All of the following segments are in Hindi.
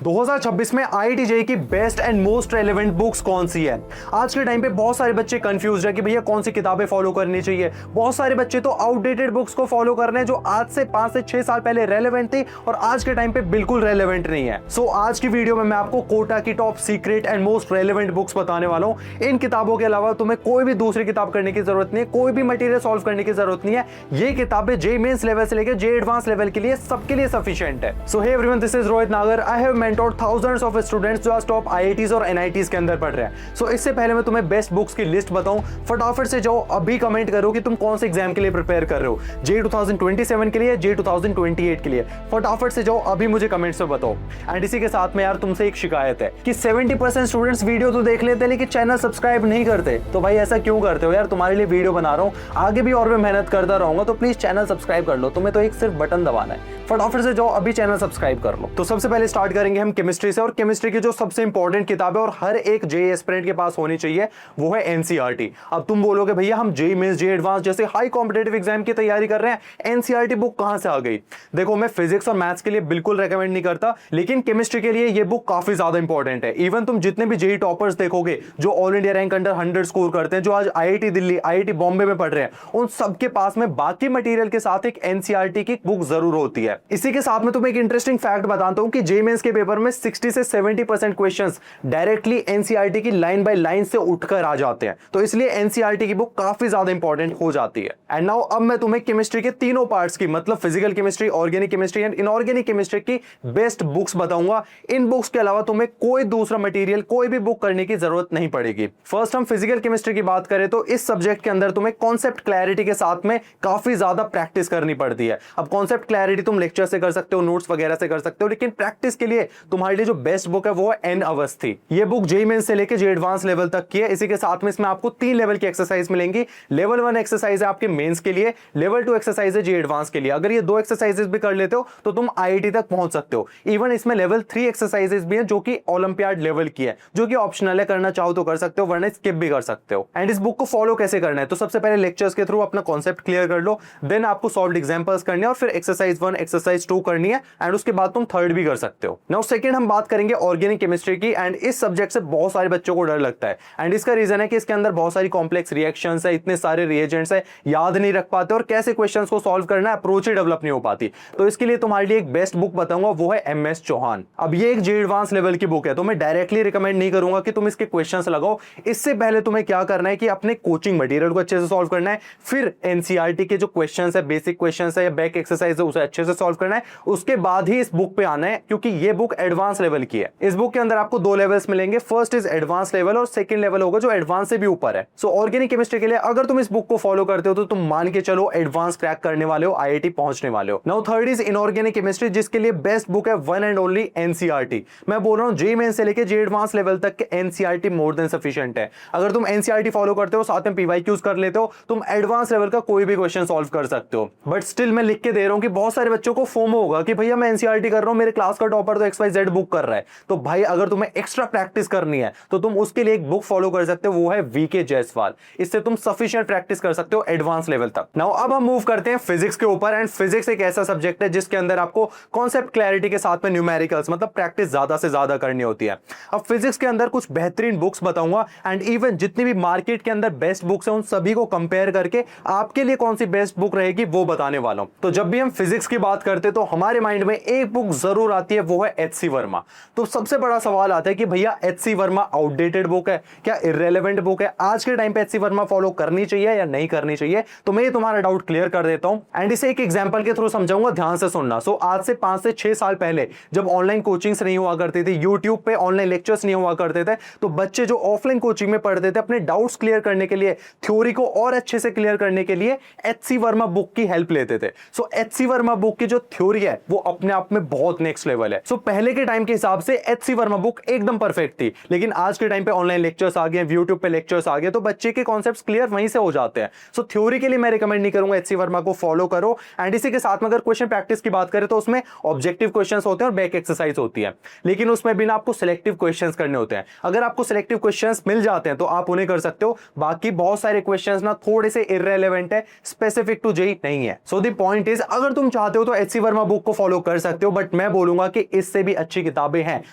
2026 में आईआईटी जेईई की best and most relevant books कौन सी है। आज के टाइम पे बहुत सारे बच्चे कंफ्यूज है कि भैया कौन सी किताबें फॉलो करनी चाहिए। बहुत सारे बच्चे तो आउटडेटेड बुक्स को फॉलो कर रहे हैं जो आज से 5 से 6 साल पहले रेलेवेंट थी और आज के टाइम पे बिल्कुल रेलेवेंट नहीं है। सो आज की वीडियो में मैं आपको कोटा की top secret and most relevant books बताने वाला हूं। इन किताबों के अलावा तुम्हें कोई भी दूसरी किताब करने की जरूरत नहीं है, कोई भी मटेरियल सॉल्व करने की जरूरत नहीं है। ये किताबें जेईई मेंस लेवल से लेकर जेईई एडवांस लेवल के लिए सबके लिए सफिशिएंट है। So hey everyone, this is Rohit Nagar. I have mentored thousands of students जो आज टॉप आईआईटीज और एनआईटीज के अंदर पढ़ रहे हैं। सो इससे पहले मैं तुम्हें बेस्ट बुक्स की लिस्ट बताऊं, फटाफट से जाओ अभी कमेंट करो कि तुम कौन से एग्जाम के लिए प्रिपेयर कर रहे हो, जेईई 2027 के लिए, जेईई 2028 के लिए। फटाफट से जाओ अभी मुझे कमेंट्स में बताओ। एंड इसी के साथ में यार तुमसे एक शिकायत है कि 70% स्टूडेंट्स वीडियो तो देख लेते हैं लेकिन चैनल सब्सक्राइब नहीं करते। तो भाई ऐसा क्यों करते हो यार? तुम्हारे लिए वीडियो बना रहा हूँ, आगे भी और भी मेहनत करता रहूंगा, तो प्लीज चैनल सब्सक्राइब कर लो। तुम्हें तो एक सिर्फ बटन दबाना है, फटाफट से जाओ अभी चैनल सब्सक्राइब कर लो। तो सबसे पहले स्टार्ट करेंगे हम केमिस्ट्री से, और केमिस्ट्री की जो सबसे इंपॉर्टेंट किताब है और हर एक जेईई एस्पिरेंट के पास होनी चाहिए वो है एनसीईआरटी। अब तुम बोलोगे भैया हम जेईई मेंस, जेईई एडवांस जैसे हाई कॉम्पिटिटिव एग्जाम की तैयारी कर रहे हैं, एनसीईआरटी बुक कहां से आ गई? देखो मैं फिजिक्स और मैथ्स के लिए बिल्कुल रेकमेंड नहीं करता, लेकिन केमिस्ट्री के लिए ये बुक काफी ज्यादा इंपॉर्टेंट है। इवन तुम जितने भी जेईई टॉपर्स देखोगे जो all India rank under 100 score करते हैं, जो आज आईआईटी दिल्ली, आईआईटी बॉम्बे में पढ़ रहे हैं, उन सबके पास में बाकी मटेरियल के साथ एक एनसीईआरटी की बुक जरूर होती है। इसी के साथ में तुम्हें एक इंटरेस्टिंग फैक्ट बताता हूं कि जेईई मेंस के पेपर में 60 से 70% क्वेश्चंस डायरेक्टली एनसीईआरटी की लाइन बाय लाइन से उठकर आ जाते हैं। तो इसलिए एनसीईआरटी की बुक काफी ज्यादा इंपॉर्टेंट हो जाती है। एंड नाउ अब मैं तुम्हें केमिस्ट्री के तीनों पार्ट्स की, मतलब physical chemistry, organic chemistry and inorganic chemistry की बेस्ट बुक्स बताऊंगा। इन बुक्स के अलावा तुम्हें कोई दूसरा मटेरियल, कोई भी बुक करने की जरूरत नहीं पड़ेगी। फर्स्ट हम फिजिकल केमिस्ट्री की बात करें तो इस सब्जेक्ट के अंदर तुम्हें कॉन्सेप्ट क्लैरिटी के साथ में काफी ज्यादा प्रैक्टिस करनी पड़ती है। अब कॉन्सेप्ट क्लैरिटी तुम लेक्चर से कर सकते हो, नोट्स वगैरह से कर सकते हो, लेकिन प्रैक्टिस के लिए तुम्हारे लिए जो बेस्ट बुक है वो है एन अवस्थी। ये बुक जेईई मेंस से लेकर जेईई एडवांस लेवल तक की है। इसी के साथ में इसमें आपको 3 लेवल की एक्सरसाइज मिलेंगी। लेवल 1 एक्सरसाइज है आपके मेंस के लिए, लेवल 2 एक्सरसाइज है जेईई एडवांस के लिए। अगर ये 2 एक्सरसाइजेस भी कर लेते हो तो तुम आईआईटी तक पहुंच सकते हो। इवन इसमें लेवल 3 एक्सरसाइजेस भी है जो कि ओलंपियाड लेवल की है, जो कि ऑप्शनल है, करना चाहो तो कर सकते हो वरना स्किप भी कर सकते हो। एंड इस बुक को फॉलो कैसे करना है? तो सबसे पहले लेक्चर्स के थ्रू अपना कॉन्सेप्ट क्लियर कर लो, देन आपको सॉल्व्ड एग्जांपल्स करने हैं और फिर एक्सरसाइज 1 एक्सरसाइज 2 करनी है, एंड उसके बाद तुम थर्ड भी कर सकते हो। नाउ सेकंड हम बात करेंगे ऑर्गेनिक केमिस्ट्री की। एंड इस सब्जेक्ट से बहुत सारे बच्चों को डर लगता है, एंड इसका रीजन है कि इसके अंदर बहुत सारी कॉम्प्लेक्स रिएक्शंस है, इतने सारे रिएजेंट्स है, याद नहीं रख पाते और कैसे क्वेश्चंस को सॉल्व करना है, अप्रोच ही डेवलप नहीं हो पाती। तो इसके लिए तुम्हारे लिए एक बेस्ट बुक बताऊंगा, वो है एमएस चौहान। अब ये एक जेईई एडवांस लेवल की बुक है, तो मैं डायरेक्टली रिकमेंड नहीं करूंगा कि तुम इसके क्वेश्चंस लगाओ। इससे पहले तुम्हें क्या करना है कि अपने कोचिंग मटेरियल को अच्छे से सॉल्व करना है, फिर एनसीईआरटी के जो क्वेश्चंस है, बेसिक क्वेश्चंस है या बैक एक्सरसाइज है, उसे अच्छे से सॉल्व करना है। उसके बाद ही इस बुक पे आना है, क्योंकि ये बुक एडवांस लेवल की है। इस बुक के अंदर आपको 2 लेवल्स मिलेंगे, फर्स्ट इज एडवांस लेवल और सेकंड लेवल होगा जो एडवांस से भी ऊपर है। सो ऑर्गेनिक केमिस्ट्री के लिए अगर तुम इस बुक को फॉलो करते हो तो तुम मान के चलो एडवांस क्रैक करने वाले हो, आईआईटी पहुंचने वाले हो। Now third is inorganic chemistry, जिसके लिए बेस्ट बुक है वन एंड ओनली एनसीईआरटी। मैं बोल रहा हूं जेईई मेंस से लेकर जेईई एडवांस लेवल तक के एनसीईआरटी मोर देन सफिशिएंट है। अगर तुम एनसीईआरटी फॉलो करते हो, साथ में पीवाईक्यूज कर लेते हो, तुम एडवांस लेवल का कोई भी क्वेश्चन सॉल्व कर सकते हो। बट स्टिल मैं लिख के दे रहा हूं कि बहुत सारे बच्चों को फोमो होगा कि भैया मैं एनसीईआरटी कर रहा हूं, मेरे क्लास का टॉपर तो XYZ बुक कर रहा है। तो भाई अगर तुम्हें एक्स्ट्रा प्रैक्टिस करनी है तो तुम उसके लिए एक बुक फॉलो कर सकते हो, वो है वीके जायसवाल। इससे तुम सफिशिएंट प्रैक्टिस कर सकते हो एडवांस लेवल तक। नाउ अब हम मूव करते हैं फिजिक्स के ऊपर। एंड फिजिक्स एक ऐसा सब्जेक्ट है जिसके अंदर आपको कॉन्सेप्ट क्लैरिटी के साथ में न्यूमेरिकल्स, मतलब प्रैक्टिस ज्यादा से ज्यादा करनी होती है। अब फिजिक्स के अंदर कुछ बेहतरीन बुक्स बताऊंगा, एंड इवन जितनी भी मार्केट के अंदर बेस्ट बुक्स हैं उन सभी को कंपेयर करके आपके लिए कौन सी बेस्ट बुक रहेगी वो बताने वाला हूं। तो जब भी हम फिजिक्स की बात करते हैं तो हमारे माइंड में एक बुक जरूर आती है, वो है एचसी वर्मा। तो सबसे बड़ा सवाल आता है कि भैया एचसी वर्मा आउटडेटेड बुक है क्या, इररेलेवेंट बुक है? आज के टाइम पे एचसी वर्मा फॉलो करनी चाहिए या नहीं करनी चाहिए? तो मैं ये तुम्हारा डाउट क्लियर कर देता हूं, एंड इसे एक एग्जांपल के थ्रू समझाऊंगा, ध्यान से सुनना। सो आज से 5 से 6 साल पहले जब ऑनलाइन कोचिंग्स नहीं हुआ करती थी, यूट्यूब पे ऑनलाइन लेक्चर्स नहीं हुआ करते थे, तो बच्चे जो ऑफलाइन कोचिंग में पढ़ते थे अपने डाउट्स क्लियर करने के लिए, थ्योरी को और अच्छे से क्लियर करने के लिए एचसी वर्मा बुक की हेल्प लेते थे। सो एचसी वर्मा बुक की जो थ्योरी है वो अपने आप में बहुत नेक्स्ट लेवल है। सो पहले के टाइम के हिसाब से एचसी वर्मा बुक एकदम परफेक्ट थी, लेकिन आज के टाइम पे ऑनलाइन लेक्चर्स आ गए, यूट्यूब पे लेक्चर्स आ गए, तो बच्चे के कॉन्सेप्ट्स क्लियर वहीं से हो जाते हैं। सो थ्योरी के लिए मैं रिकमेंड नहीं करूंगा एचसी वर्मा को फॉलो करो। एंड इसी के साथ में अगर क्वेश्चन प्रैक्टिस की बात करें तो उसमें ऑब्जेक्टिव क्वेश्चंस होते हैं और बैक एक्सरसाइज होती है, लेकिन उसमें भी आपको सिलेक्टिव क्वेश्चंस करने होते हैं। अगर आपको सिलेक्टिव क्वेश्चंस मिल जाते हैं तो आप उन्हें कर सकते हो, बाकी बहुत सारे क्वेश्चंस ना थोड़े से इररेलेवेंट है, स्पेसिफिक टू जेईई नहीं है। सो द पॉइंट इज, अगर तुम चाहते हो तो एचसी वर्मा बुक को फॉलो कर सकते हो, बट मैं बोलूंगा कि इससे भी भी अच्छी किताबें हैं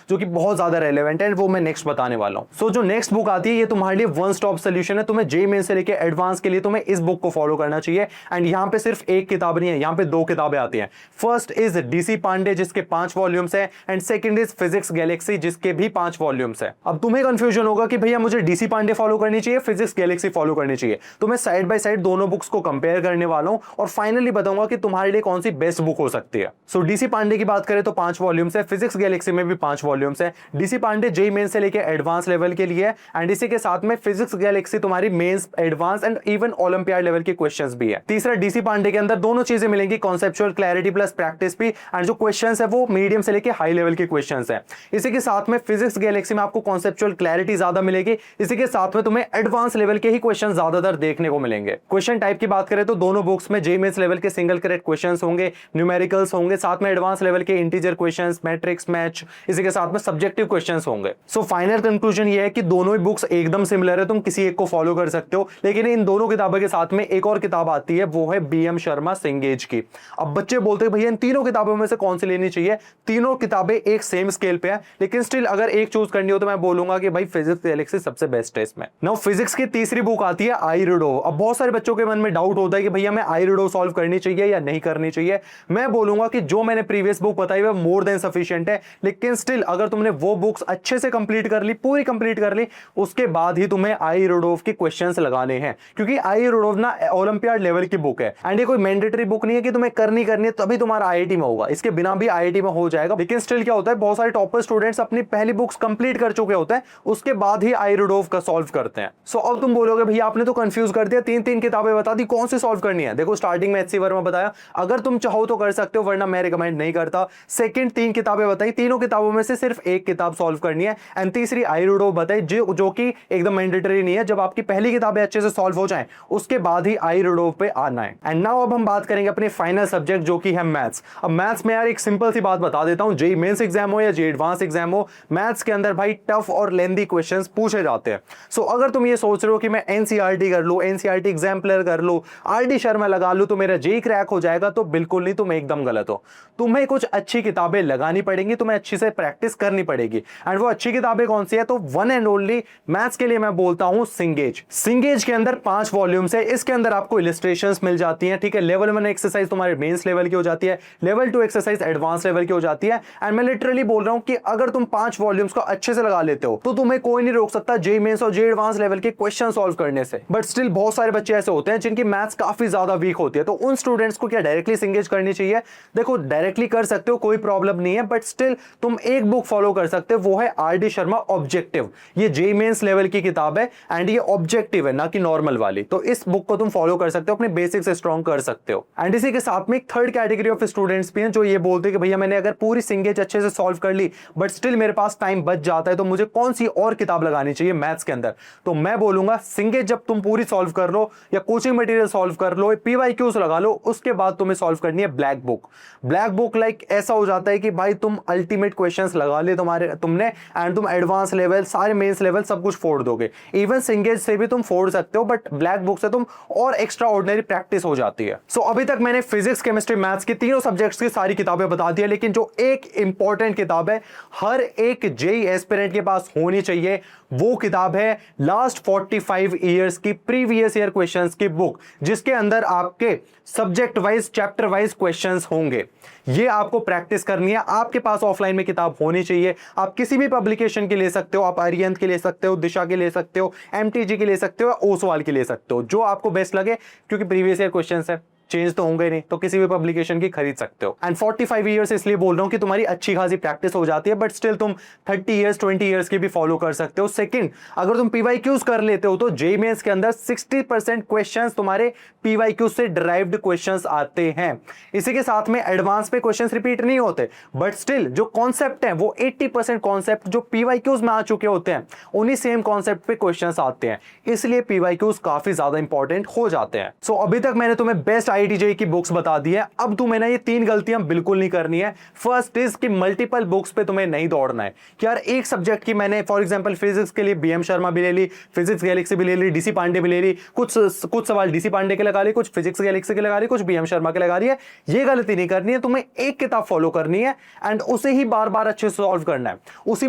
जो कि बहुत ज्यादा रेलेवेंट है, वो मैं नेक्स्ट बताने वाला हूं। सो जो नेक्स्ट बुक आती है ये तुम्हारे लिए वन स्टॉप सोल्यूशन है। तुम्हें जेईई मेंस से लेके एडवांस के लिए तुम्हें इस बुक को फॉलो करना चाहिए। एंड यहाँ पे सिर्फ एक किताब नहीं है, यहाँ पे दो किताबें आती हैं। फर्स्ट इज डीसी पांडे जिसके 5 वॉल्यूम्स है, and second is physics Galaxy जिसके भी 5 वॉल्यूम्स है। अब तुम्हें कंफ्यूजन होगा कि भैया मुझे डीसी पांडे फॉलो करनी चाहिए, फिजिक्स गैलेक्सी फॉलो करनी चाहिए। तो मैं साइड बाय साइड दोनों बुक्स को कंपेयर करने वाला हूं और फाइनली बताऊंगा कि तुम्हारे लिए कौन सी बेस्ट बुक हो सकती है। सो डीसी पांडे की बात करें तो 5 वॉल्यूम्स है, फिजिक्स गैलेक्सी में भी 5 वॉल्यूम्स है। डीसी पांडे जेईई मेंस से लेके एडवांस लेवल के लिए, एंड इसी के साथ में फिजिक्स गैलेक्सी तुम्हारी mains, advance and even olympiad level के क्वेश्चंस भी है। तीसरा डीसी पांडे के अंदर दोनों चीजें मिलेंगी, कॉन्सेप्चुअल क्लैरिटी प्लस प्रैक्टिस भी, एंड जो क्वेश्चंस है वो मीडियम से लेके हाई लेवल के क्वेश्चंस है। इसी के साथ में फिजिक्स गैलेक्सी में आपको कॉन्सेप्चुअल क्लैरिटी ज्यादा मिलेगी, इसी के साथ में तुम्हें एडवांस लेवल के ही क्वेश्चन ज्यादातर देखने को मिलेंगे। क्वेश्चन टाइप की बात करें तो दोनों बुक्स में जेईई मेंस लेवल के सिंगल करेक्ट क्वेश्चंस होंगे, न्यूमेरिकल्स होंगे, साथ में एडवांस लेवल के इंटीजर क्वेश्चंस, मैट्रिक्स, मैच, इसी के साथ में सब्जेक्टिव क्वेश्चंस होंगे। सो फाइनल कंक्लूजन ये है कि दोनों ही बुक्स एकदम सिमिलर है, तुम किसी एक को फॉलो कर सकते हो, लेकिन इन दोनों किताबों के साथ में एक और किताब आती है, वो है बीएम शर्मा सिंगेज की। अब बच्चे बोलते हैं भैया इन तीनों किताबों में से कौन सी लेनी चाहिए? तीनों किताबें एक सेम स्केल पे है, लेकिन स्टिल अगर एक चूज करनी हो तो मैं बोलूंगा कि भाई फिजिक्स गैलेक्सी सबसे बेस्ट है इसमें। नाउ फिजिक्स की तीसरी बुक आती है आई रिडो। अब बहुत सारे बच्चों के मन में डाउट होता है कि भैया मैं आई रिडो सॉल्व करनी चाहिए या नहीं करनी चाहिए। मैं बोलूंगा कि जो मैंने प्रीवियस बुक बताई वो मोर देन सफिशिएंट है, लेकिन स्टिल अगर तुमने वो बुक्स अच्छे से कंप्लीट कर ली, पूरी कंप्लीट कर ली, उसके बाद ही तुम्हें आई रिडोव के क्वेश्चंस लगाने हैं, क्योंकि आई रिडोव ना ओलंपियाड लेवल की बुक है। एंड ये कोई मैंडेटरी बुक नहीं है कि तुम्हें करनी है तभी तुम्हारा आईआईटी में होगा, इसके बिना भी आईआईटी में हो जाएगा। लेकिन स्टिल क्या होता है, बहुत सारे टॉपर स्टूडेंट्स अपनी पहली बुक्स कंप्लीट कर चुके होते हैं, उसके बाद ही आई रिडोव का सॉल्व करते हैं। सो अब तुम बोलोगे भैया आपने तो कंफ्यूज कर दिया, तीन तीन किताबें बता दी, कौन सी सॉल्व करनी है? देखो स्टार्टिंग में एचसी वर्मा बताया, अगर तुम चाहो तो कर सकते हो, वरना मैं रिकमेंड नहीं करता। सेकंड 3 किताबें बताई, तीनों किताबों में से सिर्फ एक किताब सॉल्व करनी है। एंड तीसरी आई रिडोव बताई जो कि एकदम मैंडेटरी नहीं है, जब आपकी पहली किताबें अच्छे से सॉल्व हो जाएं उसके बाद ही आई रिडोव पे आना है। एंड नाउ अब हम बात करेंगे अपने फाइनल सब्जेक्ट जो कि है मैथ्स। अब मैथ्स में यार एक सिंपल सी बात बता देता हूं, जेईई मेंस एग्जाम हो या जेईई एडवांस एग्जाम हो, मैथ्स के अंदर भाई टफ और लेंथी क्वेश्चंस पूछे जाते हैं। सो अगर तुम ये सोच रहे हो कि मैं एनसीईआरटी कर लूं, एनसीईआरटी एग्जाम्पलर कर लूं, आरडी शर्मा लगा लूं तो मेरा जेईई क्रैक हो जाएगा, तो बिल्कुल नहीं, तुम एकदम गलत हो। तुम्हें कुछ अच्छी किताबें लगानी पड़ेंगी, तुम्हें अच्छी से प्रैक्टिस करनी पड़ेगी। एंड वो अच्छी किताबें कौन सी है? तो वन एंड ओनली मैथ्स के लिए मैं बोलता हूं सिंगेज। सिंगेज के अंदर 5 वॉल्यूम्स है, इसके अंदर आपको इलिस्ट्रेशंस मिल जाती हैं, ठीक है। लेवल 1 एक्सरसाइज तुम्हारे मेंस लेवल की हो जाती है, लेवल 2 एक्सरसाइज एडवांस लेवल की हो जाती है। एंड मैं लिटरली बोल रहा हूं कि अगर तुम 5 वॉल्यूम्स को अच्छे से लगा लेते हो तो तुम्हें कोई नहीं रोक सकता जेईई मेंस और जेईई एडवांस लेवल के क्वेश्चन सॉल्व करने से। बट स्टिल बहुत सारे बच्चे ऐसे होते हैं जिनकी मैथ्स काफी ज्यादा वीक होती है, तो उन स्टूडेंट्स को क्या डायरेक्टली सिंगेज करनी चाहिए? देखो डायरेक्टली कर सकते हो, कोई प्रॉब्लम नहीं है, बट स्टिल तुम एक बुक फॉलो कर सकते हो, वो है आरडी शर्मा ऑब्जेक्टिव। ये जेईई मेंस लेवल की किताब है एंड ये ऑब्जेक्टिव है, ना कि नॉर्मल वाली। तो इस बुक को तुम फॉलो कर सकते हो, अपने बेसिक्स स्ट्रॉन्ग कर सकते हो। एंड इसी के साथ में एक थर्ड कैटेगरी ऑफ स्टूडेंट्स भी हैं जो ये बोलते हैं कि भैया मैंने अगर पूरी सिंगेज अच्छे से सॉल्व कर ली बट स्टिल मेरे पास टाइम बच जाता है, तो मुझे कौन सी और किताब लगानी चाहिए मैथ्स के अंदर? तो मैं बोलूंगा सिंगेज जब तुम पूरी सॉल्व कर लो या कोचिंग मटेरियल सॉल्व कर लो, पीवाईक्यूज लगा लो, उसके बाद तुम्हें सॉल्व करनी है black book. Black book like ऐसा हो जाता है कि भाई तुम अल्टीमेट क्वेश्चंस लगा ले तुमने एंड तुम एडवांस लेवल, सारे मेंस लेवल सब कुछ फोड़ दोगे। इवन सिंगेज से भी तुम फोड़ सकते हो, बट ब्लैक बुक से तुम और एक्स्ट्रा ऑर्डिनरी प्रैक्टिस हो जाती है। सो अभी तक मैंने फिजिक्स, केमिस्ट्री, मैथ्स की तीनों सब्जेक्ट्स की सारी किताबें बता दी है, लेकिन जो एक इंपॉर्टेंट किताब है हर एक जेईई एस्पिरेंट के पास होनी चाहिए, वो किताब है लास्ट 45 ईयर्स की प्रीवियस ईयर क्वेश्चंस की बुक, जिसके अंदर आपके subject wise, chapter wise questions होंगे। ये आपको प्रैक्टिस करनी है, आपके पास ऑफलाइन में किताब होनी चाहिए। आप किसी भी पब्लिकेशन की ले सकते हो, आप अरिहंत की ले सकते हो, दिशा की ले सकते हो, एमटीजी की ले सकते हो, ओसवाल की ले सकते हो, जो आपको बेस्ट लगे, क्योंकि प्रीवियस ईयर क्वेश्चंस है, चेंज तो होंगे नहीं, तो किसी भी पब्लिकेशन की खरीद सकते हो। एंड 45 ईयर्स इसलिए बोल रहा हूं कि तुम्हारी अच्छी खासी प्रैक्टिस हो जाती है, बट स्टिल तुम 30 ईयर्स 20 ईयर्स की भी फॉलो कर सकते हो। सेकंड, अगर तुम पीवाईक्यूज कर लेते हो तो जेईई मेंस के अंदर 60% क्वेश्चंस तुम्हारे पीवाईक्यूज से डिराइव्ड क्वेश्चंस आते हैं। इसी के साथ में एडवांस पे क्वेश्चंस रिपीट नहीं होते, बट स्टिल जो कॉन्सेप्ट है वो 80% कॉन्सेप्ट जो पीवाईक्यूज में आ चुके होते हैं, उन्हीं सेम कॉन्सेप्ट पे क्वेश्चंस आते हैं, इसलिए पीवाईक्यूज काफी ज्यादा इंपॉर्टेंट हो जाते हैं। सो अभी तक मैंने तुम्हें बेस्ट आईआईटी जेईई की बुक्स बता दी है। अब तुम्हें ना ये 3 गलतियां बिल्कुल नहीं करनी है। फर्स्ट इज कि मल्टीपल बुक्स पे तुम्हें नहीं दौड़ना है कि यार एक सब्जेक्ट की मैंने फॉर एग्जांपल फिजिक्स के लिए बीएम शर्मा भी ले ली, फिजिक्स गैलेक्सी भी ले ली, डीसी पांडे भी ले ली, कुछ सवाल डीसी पांडे के लगा ली, कुछ फिजिक्स गैलेक्सी के लगा ली, कुछ बीएम शर्मा के लगा रही है। ये गलती नहीं करनी है, तुम्हें एक किताब फॉलो करनी है एंड उसे ही बार बार अच्छे से सॉल्व करना है, उसी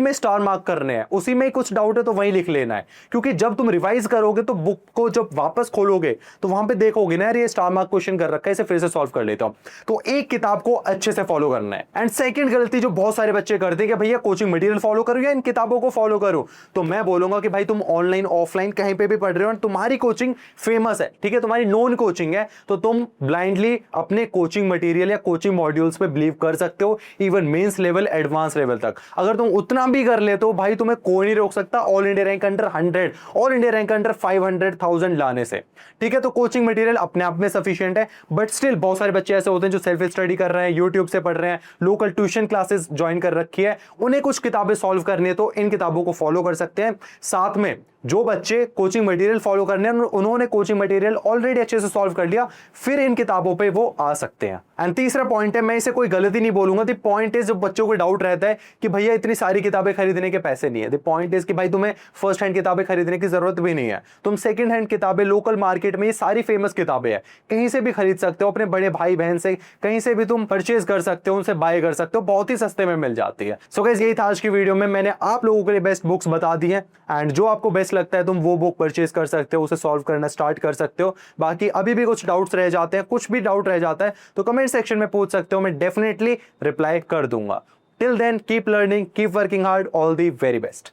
में स्टार मार्क करने हैं, उसी में कुछ डाउट है तो वहीं लिख लेना है। क्योंकि जब तुम रिवाइज करोगे तो बुक को जब वापस खोलोगे तो वहां पे देखोगे ना यार ये स्टार मार्क क्वेश्चन कर रखा है, इसे फिर से सॉल्व कर लेता हूं। तो एक किताब को अच्छे से फॉलो करना है। एंड सेकंड गलती जो बहुत सारे बच्चे करते हैं कि भैया कोचिंग मटेरियल फॉलो करो या इन किताबों को फॉलो करो, तो मैं बोलूंगा कि भाई तुम ऑनलाइन ऑफलाइन कहीं पे भी पढ़ रहे हो और तुम्हारी कोचिंग फेमस है, ठीक है, तुम्हारी नोन कोचिंग है, तो तुम ब्लाइंडली अपने कोचिंग मटेरियल या कोचिंग मॉड्यूल्स पे बिलीव कर सकते हो, even mains level advance level तक। अगर तुम उतना भी कर लेते हो भाई तुम्हें कोई नहीं रोक सकता all India rank under 100, all India rank under 500,000 लाने से, ठीक है। तो कोचिंग मटेरियल अपने आप में सफिशिएंट है, बट स्टिल बहुत सारे बच्चे ऐसे होते हैं जो सेल्फ स्टडी कर रहे हैं, यूट्यूब से पढ़ रहे हैं, लोकल ट्यूशन क्लासेस ज्वाइन कर रखी है, उन्हें कुछ किताबें सॉल्व करनी है तो इन किताबों को फॉलो कर सकते हैं। साथ में जो बच्चे कोचिंग मटेरियल फॉलो करने हैं उन्होंने कोचिंग मटेरियल ऑलरेडी अच्छे से सॉल्व कर लिया, फिर इन किताबों पे वो आ सकते हैं। एंड तीसरा पॉइंट है, मैं इसे कोई गलती नहीं बोलूंगा, द पॉइंट इज जब बच्चों को डाउट रहता है कि भैया इतनी सारी किताबें खरीदने के पैसे नहीं है, द पॉइंट इज कि भाई तुम्हें फर्स्ट हैंड किताबें खरीदने की जरूरत भी नहीं है, तुम सेकंड हैंड किताबें लोकल मार्केट में ये सारी फेमस किताबें हैं, कहीं से भी खरीद सकते हो, अपने बड़े भाई बहन से कहीं से भी तुम परचेज कर सकते हो, उनसे बाय कर सकते हो, बहुत ही सस्ते में मिल जाती है। सो गाइस यही था आज की वीडियो में, मैंने आप लोगों के लिए बेस्ट बुक्स बता दी है एंड जो आपको बेस्ट लगता है तुम वो बुक परचेज कर सकते हो, उसे सॉल्व करना स्टार्ट कर सकते हो। बाकी अभी भी कुछ डाउट्स रह जाते हैं, कुछ भी डाउट रह जाता है तो कमेंट सेक्शन में पूछ सकते हो, मैं डेफिनेटली रिप्लाई कर दूंगा। Till then keep learning, keep working hard, all the very best.